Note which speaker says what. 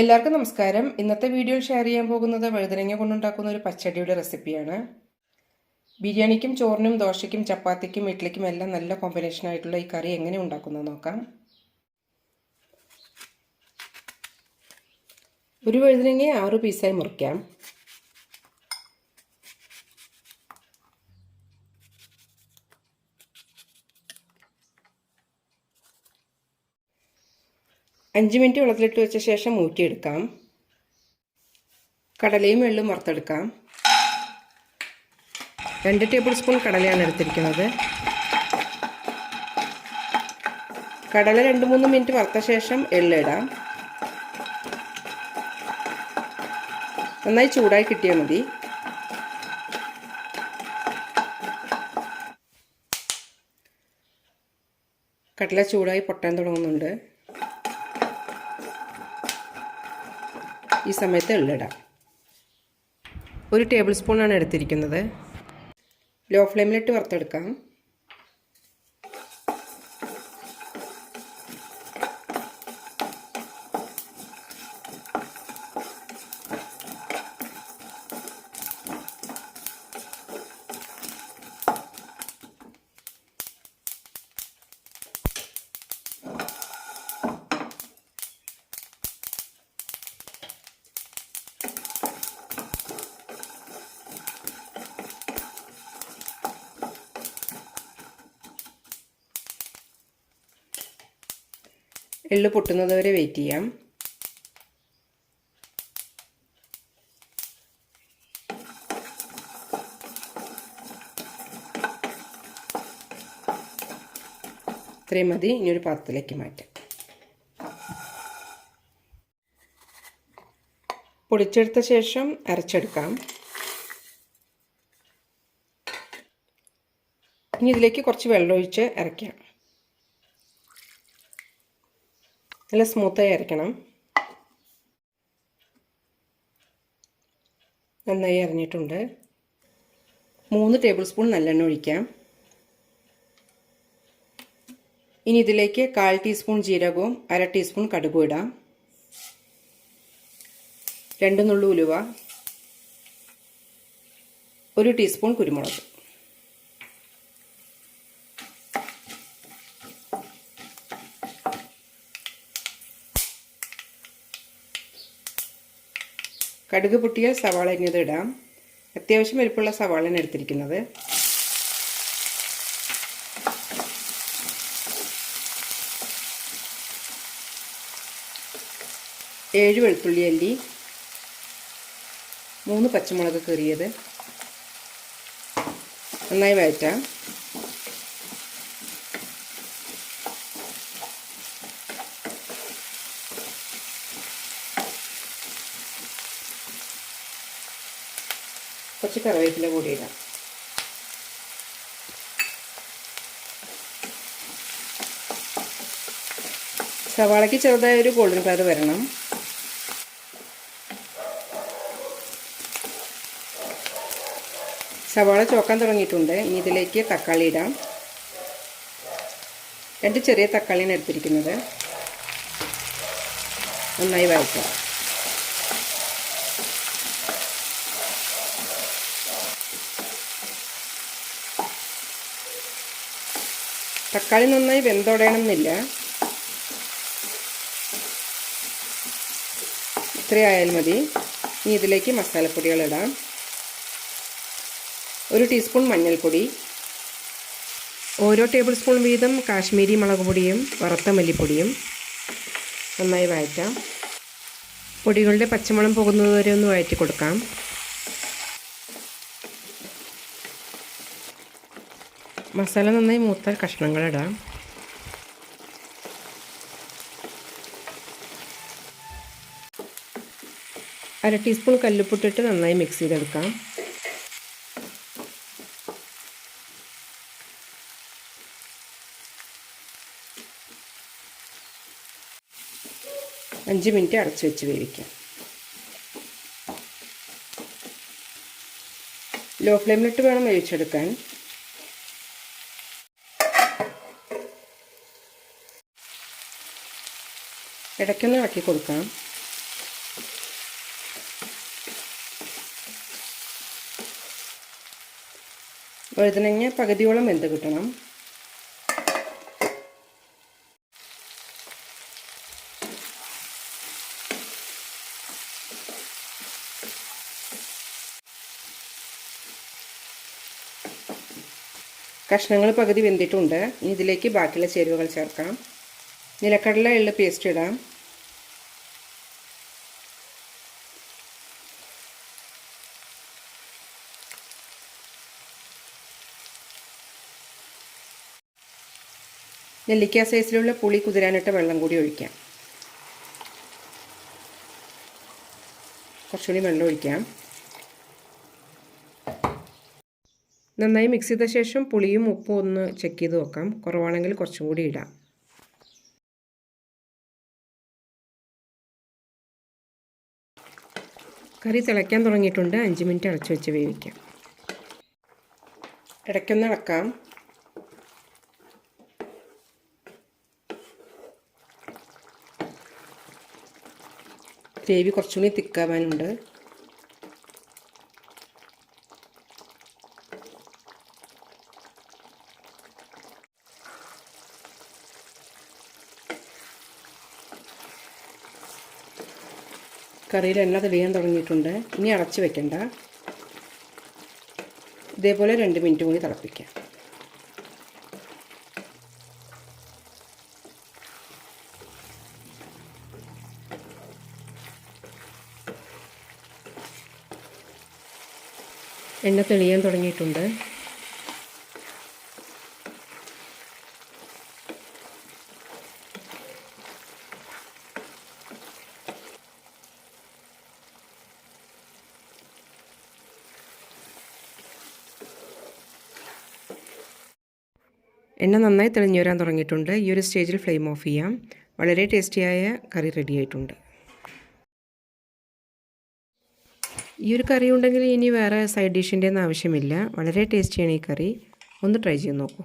Speaker 1: എല്ലാവർക്കും നമസ്കാരം. ഇന്നത്തെ വീഡിയോയിൽ ഷെയർ ചെയ്യാൻ പോകുന്നത് വഴുതനങ്ങ കൊണ്ടുണ്ടാക്കുന്ന ഒരു പച്ചടിയുടെ റെസിപ്പിയാണ്. ബിരിയാണിക്കും ചോറിനും ദോശയ്ക്കും ചപ്പാത്തിക്കും ഇഡ്ഡലിക്കും എല്ലാം നല്ല കോമ്പിനേഷൻ ആയിട്ടുള്ള ഈ കറി എങ്ങനെ ഉണ്ടാക്കുന്നത് നോക്കാം. ഒരു വഴുതനങ്ങയെ 6 പീസായി മുറിക്കാം. അഞ്ച് മിനിറ്റ് വെള്ളത്തിലിട്ട് വെച്ച ശേഷം ഊറ്റിയെടുക്കാം. കടലയും എള്ളും വറുത്തെടുക്കാം. 2 ടേബിൾ സ്പൂൺ കടലയാണ് എടുത്തിരിക്കുന്നത്. കടല 2-3 മിനിറ്റ് വറുത്ത ശേഷം എള്ളിടാം. നന്നായി ചൂടായി കിട്ടിയാൽ മതി. കടല ചൂടായി പൊട്ടാൻ തുടങ്ങുന്നുണ്ട്. ഈ സമയത്ത് എള്ളിടാം. 1 ടേബിൾ സ്പൂണാണ് എടുത്തിരിക്കുന്നത്. ലോ ഫ്ലെയിമിലിട്ട് വറുത്തെടുക്കാം. എള്ള് പൊട്ടുന്നത് വരെ വെയിറ്റ് ചെയ്യാം. ഇത്രയും മതി. ഇനി ഒരു പാത്രത്തിലേക്ക് മാറ്റാം. പൊടിച്ചെടുത്ത ശേഷം അരച്ചെടുക്കാം. ഇനി ഇതിലേക്ക് കുറച്ച് വെള്ളമൊഴിച്ച് അരയ്ക്കാം. നല്ല സ്മൂത്തായി അരയ്ക്കണം. നന്നായി അരഞ്ഞിട്ടുണ്ട്. 3 ടേബിൾ സ്പൂൺ നല്ലെണ്ണ ഒഴിക്കാം. ഇനി ഇതിലേക്ക് 1/4 ടീസ്പൂൺ ജീരകവും 1/2 ടീസ്പൂൺ കടുകും ഇടാം. 2 നുള്ളു ഉലുവ, 1 ടീസ്പൂൺ കുരുമുളക്. കടുക് പൊട്ടിയാൽ സവാള അരിഞ്ഞത് ഇടാം. അത്യാവശ്യം വലിപ്പമുള്ള സവാളയാണ് എടുത്തിരിക്കുന്നത്. ഏഴ് വെളുത്തുള്ളി അല്ലി, 3 പച്ചമുളക് കീറിയത്. നന്നായി വഴറ്റാം. കുറച്ച് കറിവേപ്പില കൂടി ഇടാം. സവാളയ്ക്ക് ചെറുതായ ഒരു ഗോൾഡൻ കളർ വരണം. സവാള ചോക്കാൻ തുടങ്ങിയിട്ടുണ്ട്. ഇനി ഇതിലേക്ക് തക്കാളി ഇടാം. 2 ചെറിയ തക്കാളിയാണ് എടുത്തിരിക്കുന്നത്. നന്നായി വഴറ്റാം. തക്കാളി നന്നായി വെന്തുടയണമെന്നില്ല. ഇത്രയായാൽ മതി. ഇനി ഇതിലേക്ക് മസാലപ്പൊടികൾ ഇടാം. 1 ടീസ്പൂൺ മഞ്ഞൾപ്പൊടി, ഓരോ ടേബിൾ സ്പൂൺ വീതം കാശ്മീരി മുളക് പൊടിയും വറുത്ത മല്ലിപ്പൊടിയും. നന്നായി വഴറ്റാം. പൊടികളുടെ പച്ചമണം പോകുന്നതുവരെ ഒന്ന് വഴറ്റി കൊടുക്കാം. മസാല നന്നായി മൂത്താൽ കഷ്ണങ്ങളിടാം. അര ടീസ്പൂൺ കല്ലുപ്പിട്ടിട്ട് നന്നായി മിക്സ് ചെയ്തെടുക്കാം. അഞ്ച് മിനിറ്റ് അടച്ചു വെച്ച് വേവിക്കാം. ലോ ഫ്ലെയിമിലിട്ട് വേണം വേവിച്ചെടുക്കാൻ. ഇടയ്ക്കൊന്ന് ഇളക്കി കൊടുക്കാം. വഴുതനങ്ങ പകുതിയോളം വെന്ത് കിട്ടണം. കഷ്ണങ്ങൾ പകുതി വെന്തിട്ടുണ്ട്. ഇനി ഇതിലേക്ക് ബാക്കിയുള്ള ചേരുവകൾ ചേർക്കാം. നിലക്കടല എള്ള് പേസ്റ്റ് ഇടാം. നെല്ലിക്ക സൈസിലുള്ള പുളി കുതിരാനിട്ട വെള്ളം കൂടി ഒഴിക്കാം. കുറച്ചുകൂടി വെള്ളം ഒഴിക്കാം. നന്നായി മിക്സ് ചെയ്ത ശേഷം പുളിയും ഉപ്പും ഒന്ന് ചെക്ക് ചെയ്ത് നോക്കാം. കുറവാണെങ്കിൽ കുറച്ചും കൂടി ഇടാം. കറി തിളയ്ക്കാൻ തുടങ്ങിയിട്ടുണ്ട്. 5 മിനിറ്റ് അടച്ചു വെച്ച് വേവിക്കാം. ഇടയ്ക്കൊന്ന് ഇളക്കാം. ഗ്രേവി കുറച്ചുകൂടി തിക്കാവാനുണ്ട്. കറിയിൽ എണ്ണ തെളിയാൻ തുടങ്ങിയിട്ടുണ്ട്. ഇനി അടച്ച് വെക്കണ്ട. ഇതേപോലെ 2 മിനിറ്റ് കൂടി തിളപ്പിക്കാം. എണ്ണ തെളിയാൻ തുടങ്ങിയിട്ടുണ്ട്. എണ്ണ നന്നായി തെളിഞ്ഞു വരാൻ തുടങ്ങിയിട്ടുണ്ട്. ഈ ഒരു സ്റ്റേജിൽ ഫ്ലെയിം ഓഫ് ചെയ്യാം. വളരെ ടേസ്റ്റിയായ കറി റെഡി ആയിട്ടുണ്ട്. ഈ ഒരു കറി ഉണ്ടെങ്കിൽ ഇനി വേറെ സൈഡ് ഡിഷിൻ്റെ ഒന്നും ആവശ്യമില്ല. വളരെ ടേസ്റ്റിയാണ് ഈ കറി. ഒന്ന് ട്രൈ ചെയ്ത് നോക്കൂ.